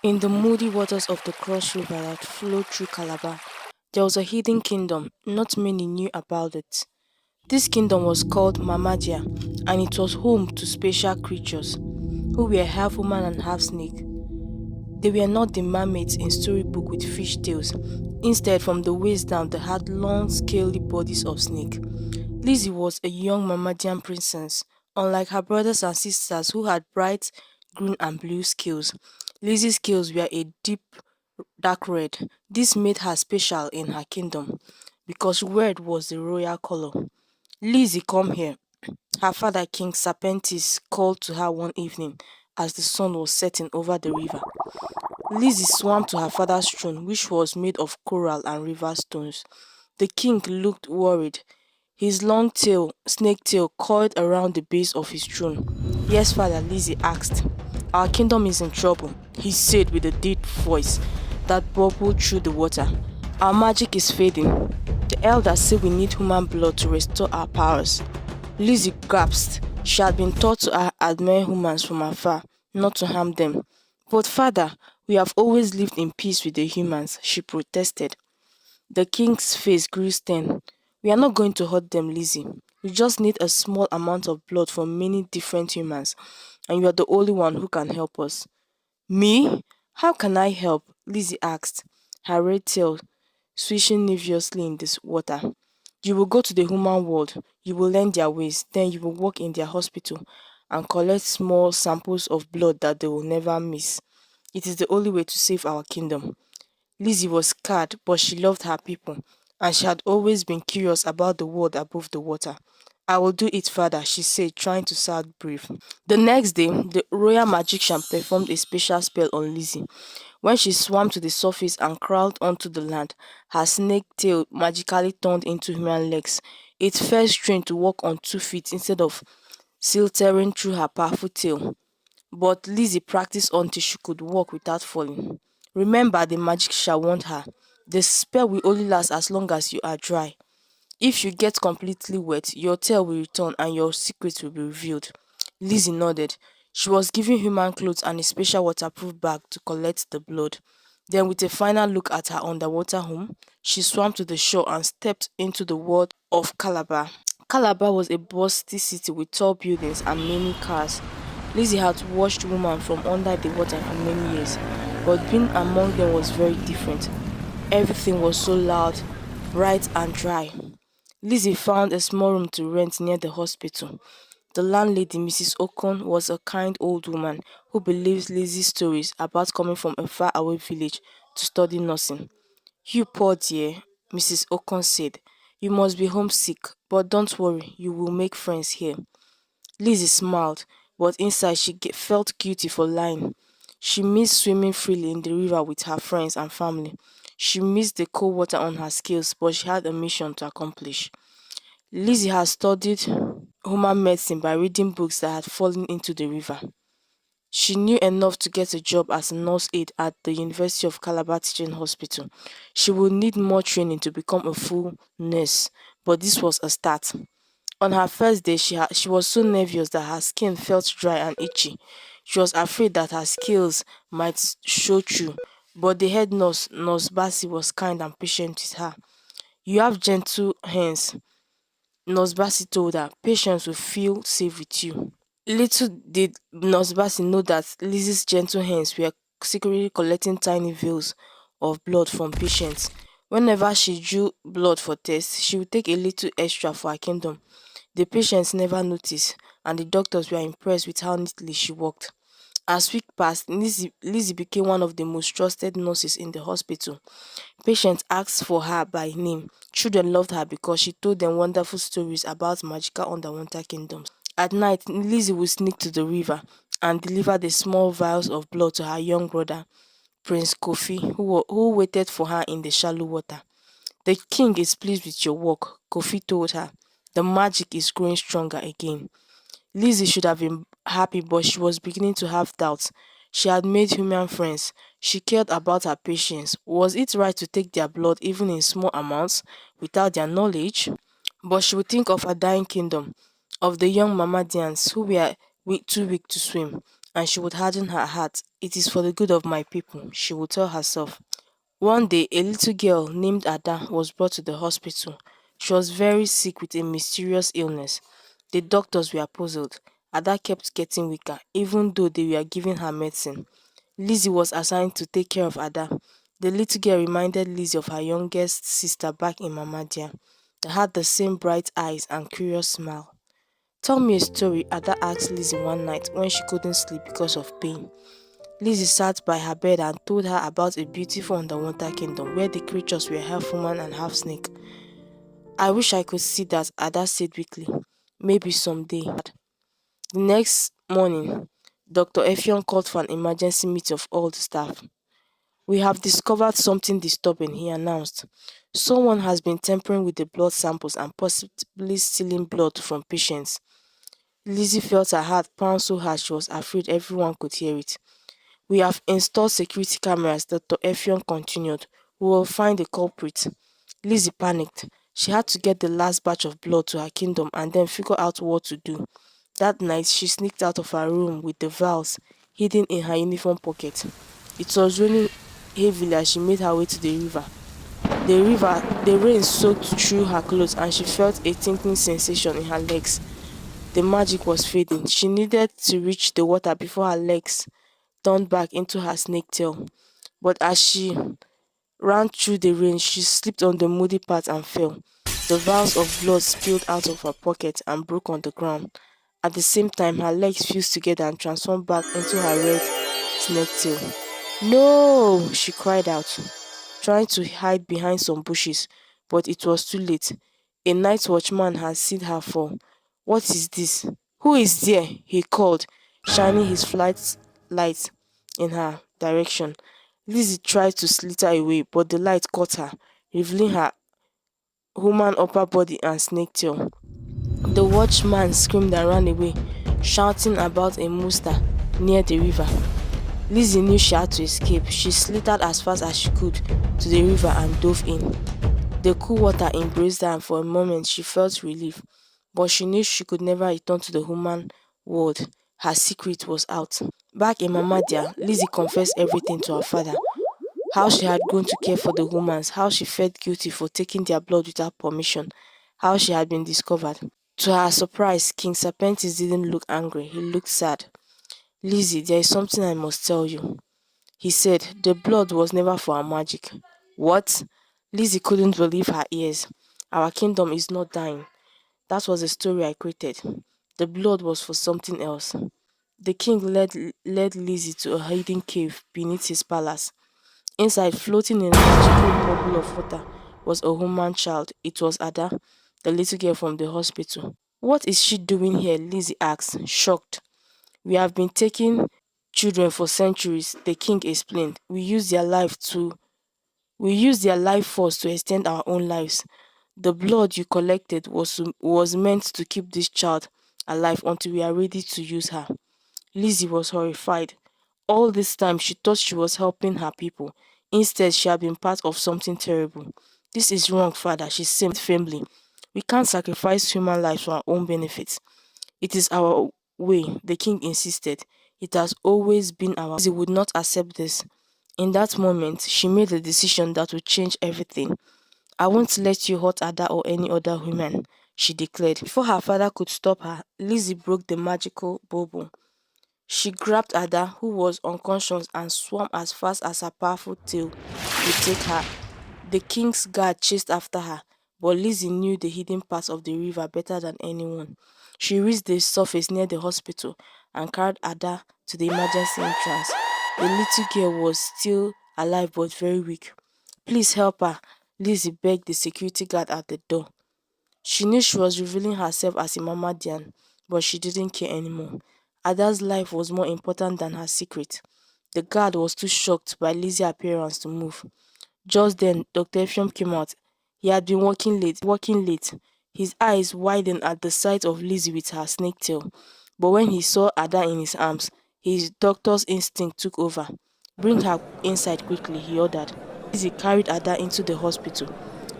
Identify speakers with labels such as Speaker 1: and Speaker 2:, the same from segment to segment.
Speaker 1: In the moody waters of the Cross River that flowed through Calabar, there was a hidden kingdom not many knew about it. This kingdom was called Mermadia, and it was home to special creatures who were half woman and half snake. They were not the mermaids in storybook with fish tails. Instead, from the waist down, they had long, scaly bodies of snake. Lizzie was a young Mamadian princess. Unlike her brothers and sisters who had bright green and blue scales, Lizzie's scales were a deep dark red. This made her special in her kingdom because red was the royal color. Lizzie, come here. Her father, King Serpentis, called to her one evening as the sun was setting over the river. Lizzie swam to her father's throne, which was made of coral and river stones. The king looked worried. His long tail, snake tail, coiled around the base of his throne. Yes, father, Lizzie asked. Our kingdom is in trouble, he said with a deep voice that bubbled through the water. Our magic is fading. The elders say we need human blood to restore our powers. Lizzie gasped. She had been taught to admire humans from afar, not to harm them. But father, we have always lived in peace with the humans, she protested. The king's face grew stern. We are not going to hurt them, Lizzie. We just need a small amount of blood from many different humans, and you are the only one who can help us. Me? How can I help? Lizzie asked, her red tail swishing nervously in the water. You will go to the human world, you will learn their ways, then you will work in their hospital and collect small samples of blood that they will never miss. It is the only way to save our kingdom. Lizzie was scared, but she loved her people, and she had always been curious about the world above the water. I will do it, father, she said, trying to sound brave. The next day, the royal magician performed a special spell on Lizzie. When she swam to the surface and crawled onto the land, her snake tail magically turned into human legs. It first trained to walk on 2 feet instead of slithering through her powerful tail. But Lizzie practiced until she could walk without falling. Remember, the magician warned her. The spell will only last as long as you are dry. If you get completely wet, your tail will return and your secret will be revealed. Lizzie nodded. She was given human clothes and a special waterproof bag to collect the blood. Then, with a final look at her underwater home, she swam to the shore and stepped into the world of Calabar. Calabar was a bustling city with tall buildings and many cars. Lizzie had watched women from under the water for many years, but being among them was very different. Everything was so loud, bright and dry. Lizzie found a small room to rent near the hospital. The landlady, Mrs. Ocon, was a kind old woman who believed Lizzie's stories about coming from a faraway village to study nursing. You poor dear, Mrs. Ocon said. You must be homesick, but don't worry, you will make friends here. Lizzie smiled, but inside she felt guilty for lying. She missed swimming freely in the river with her friends and family. She missed the cold water on her scales, but she had a mission to accomplish. Lizzie had studied human medicine by reading books that had fallen into the river. She knew enough to get a job as a nurse aide at the University of Calabar Teaching Hospital. She would need more training to become a full nurse, but this was a start. On her first day, she was so nervous that her skin felt dry and itchy. She was afraid that her skills might show through, but the head nurse, Nurse Bassi, was kind and patient with her. You have gentle hands, Nurse Bassi told her. Patients will feel safe with you. Little did Nurse Bassi know that Lizzie's gentle hands were secretly collecting tiny vials of blood from patients. Whenever she drew blood for tests, she would take a little extra for her kingdom. The patients never noticed, and the doctors were impressed with how neatly she worked. As weeks passed, Lizzie became one of the most trusted nurses in the hospital. Patients asked for her by name. Children loved her because she told them wonderful stories about magical underwater kingdoms. At night, Lizzie would sneak to the river and deliver the small vials of blood to her young brother, Prince Kofi, who waited for her in the shallow water. The king is pleased with your work, Kofi told her. The magic is growing stronger again. Lizzie should have been happy, but she was beginning to have doubts. She had made human friends. She cared about her patients. Was it right to take their blood even in small amounts without their knowledge? But she would think of her dying kingdom, of the young Mamadians who were too weak to swim, and she would harden her heart. It is for the good of my people, she would tell herself. One day, a little girl named Ada was brought to the hospital. She was very sick with a mysterious illness. The doctors were puzzled. Ada kept getting weaker, even though they were giving her medicine. Lizzie was assigned to take care of Ada. The little girl reminded Lizzie of her youngest sister back in Mermadia. They had the same bright eyes and curious smile. Tell me a story, Ada asked Lizzie one night when she couldn't sleep because of pain. Lizzie sat by her bed and told her about a beautiful underwater kingdom where the creatures were half woman and half snake. I wish I could see that, Ada said weakly. Maybe someday. The next morning, Dr. Effion called for an emergency meeting of all the staff. We have discovered something disturbing, he announced. Someone has been tampering with the blood samples and possibly stealing blood from patients. Lizzie felt her heart pound so hard she was afraid everyone could hear it. We have installed security cameras, Dr. Effion continued. We will find the culprit. Lizzie panicked. She had to get the last batch of blood to her kingdom and then figure out what to do. That night, she sneaked out of her room with the vials hidden in her uniform pocket. It was raining heavily as she made her way to the river. The rain soaked through her clothes and she felt a tingling sensation in her legs. The magic was fading. She needed to reach the water before her legs turned back into her snake tail. But as she ran through the rain, she slipped on the muddy path and fell. The vials of blood spilled out of her pocket and broke on the ground. At the same time, her legs fused together and transformed back into her red snake tail. No! She cried out, trying to hide behind some bushes, but it was too late. A night watchman had seen her fall. What is this? Who is there? He called, shining his light in her direction. Lizzie tried to slither away, but the light caught her, revealing her human upper body and snake tail. The watchman screamed and ran away, shouting about a monster near the river. Lizzie knew she had to escape. She slithered as fast as she could to the river and dove in. The cool water embraced her and for a moment she felt relief, but she knew she could never return to the human world. Her secret was out. Back in Mermadia, Lizzie confessed everything to her father. How she had grown to care for the humans, how she felt guilty for taking their blood without permission, how she had been discovered. To her surprise, King Serpentis didn't look angry, he looked sad. Lizzie, there is something I must tell you. He said, the blood was never for our magic. What? Lizzie couldn't believe her ears. Our kingdom is not dying. That was a story I created. The blood was for something else. The king led Lizzie to a hidden cave beneath his palace. Inside, floating in a magical bubble of water, was a human child. It was Ada, the little girl from the hospital. What is she doing here? Lizzie asked, shocked. We have been taking children for centuries, the king explained. We use their life force to extend our own lives. The blood you collected was meant to keep this child alive until we are ready to use her. Lizzie was horrified. All this time she thought she was helping her people. Instead, she had been part of something terrible. This is wrong, father, she said firmly. We can't sacrifice human lives for our own benefits. It is our way, the king insisted. It has always been our way. Lizzie would not accept this. In that moment, she made a decision that would change everything. I won't let you hurt Ada or any other woman, she declared. Before her father could stop her, Lizzie broke the magical bubble. She grabbed Ada, who was unconscious, and swam as fast as her powerful tail would take her. The king's guard chased after her, but Lizzie knew the hidden parts of the river better than anyone. She reached the surface near the hospital and carried Ada to the emergency entrance. The little girl was still alive but very weak. Please help her, Lizzie begged the security guard at the door. She knew she was revealing herself as a Mamadian, but she didn't care anymore. Ada's life was more important than her secret. The guard was too shocked by Lizzie's appearance to move. Just then, Dr. Effium came out. He had been working late. His eyes widened at the sight of Lizzie with her snake tail. But when he saw Ada in his arms, his doctor's instinct took over. Bring her inside quickly, he ordered. Lizzie carried Ada into the hospital.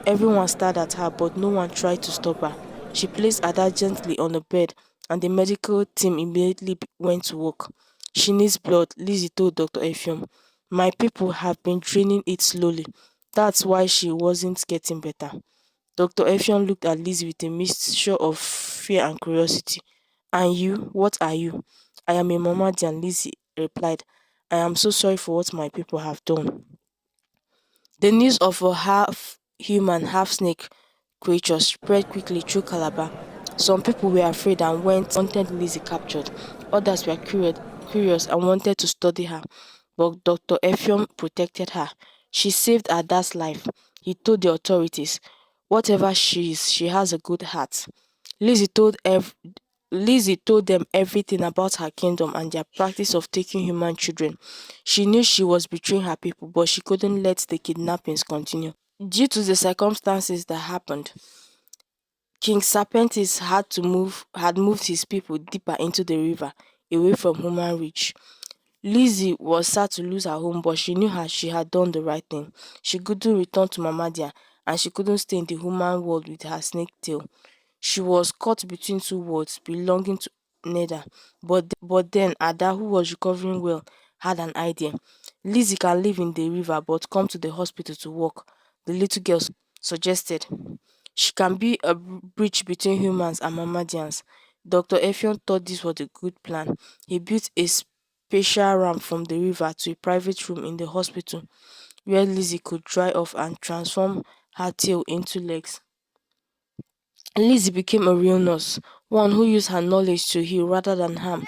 Speaker 1: Everyone stared at her, but no one tried to stop her. She placed Ada gently on the bed, and the medical team immediately went to work. She needs blood, Lizzie told Dr. Effium. My people have been draining it slowly. That's why she wasn't getting better. Dr. Effion looked at Lizzie with a mixture of fear and curiosity. And you? What are you? I am a Mamadian, Lizzie replied. I am so sorry for what my people have done. The news of a half human, half snake creature spread quickly through Calabar. Some people were afraid and wanted Lizzie captured. Others were curious and wanted to study her. But Dr. Effium protected her. She saved her dad's life. He told the authorities, whatever she is, she has a good heart. Lizzie told ev- Lizzie told them everything about her kingdom and their practice of taking human children. She knew she was betraying her people, but she couldn't let the kidnappings continue. Due to the circumstances that happened, King Serpentis had moved his people deeper into the river, away from human reach. Lizzie was sad to lose her home, but she knew she had done the right thing. She couldn't return to Mermadia, and she couldn't stay in the human world with her snake tail. She was caught between two worlds belonging to neither. But then Ada, who was recovering well, had an idea. Lizzie can live in the river but come to the hospital to work, the little girl suggested. She can be a bridge between humans and Mamadians. Dr. Effion thought this was a good plan. He built a special ramp from the river to a private room in the hospital where Lizzie could dry off and transform her tail into legs. Lizzie became a real nurse, one who used her knowledge to heal rather than harm.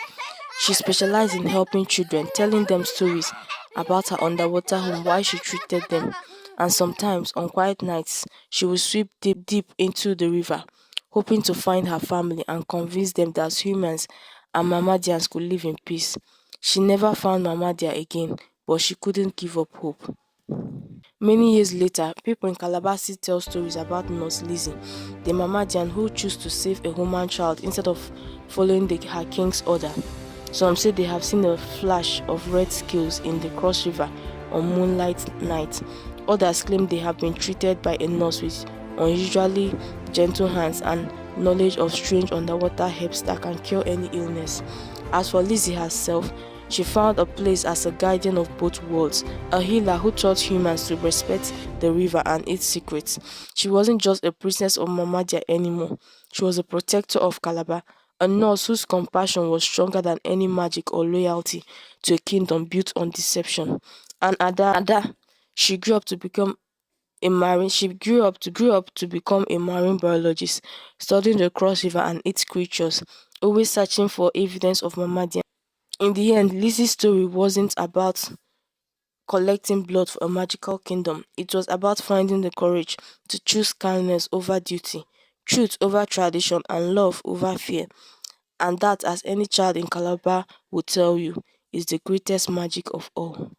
Speaker 1: She specialized in helping children, telling them stories about her underwater home while she treated them. And sometimes, on quiet nights, she would sweep deep into the river, hoping to find her family and convince them that humans and Mamadians could live in peace. She never found Mamadia again, but she couldn't give up hope. Many years later, people in Calabar still tell stories about Nurse Lizzie, the Mamadian who chose to save a human child instead of following her king's order. Some say they have seen a flash of red scales in the Cross River on moonlight night. Others claim they have been treated by a nurse with unusually gentle hands and knowledge of strange underwater herbs that can cure any illness. As for Lizzie herself, she found a place as a guardian of both worlds, a healer who taught humans to respect the river and its secrets. She wasn't just a princess of Mamadia anymore, she was a protector of Calabar, a nurse whose compassion was stronger than any magic or loyalty to a kingdom built on deception. And Ada, she grew up to become grew up to become a marine biologist, studying the Cross River and its creatures, always searching for evidence of Mamadia. In the end, Lizzie's story wasn't about collecting blood for a magical kingdom. It was about finding the courage to choose kindness over duty, truth over tradition, and love over fear. And that, as any child in Calabar would tell you, is the greatest magic of all.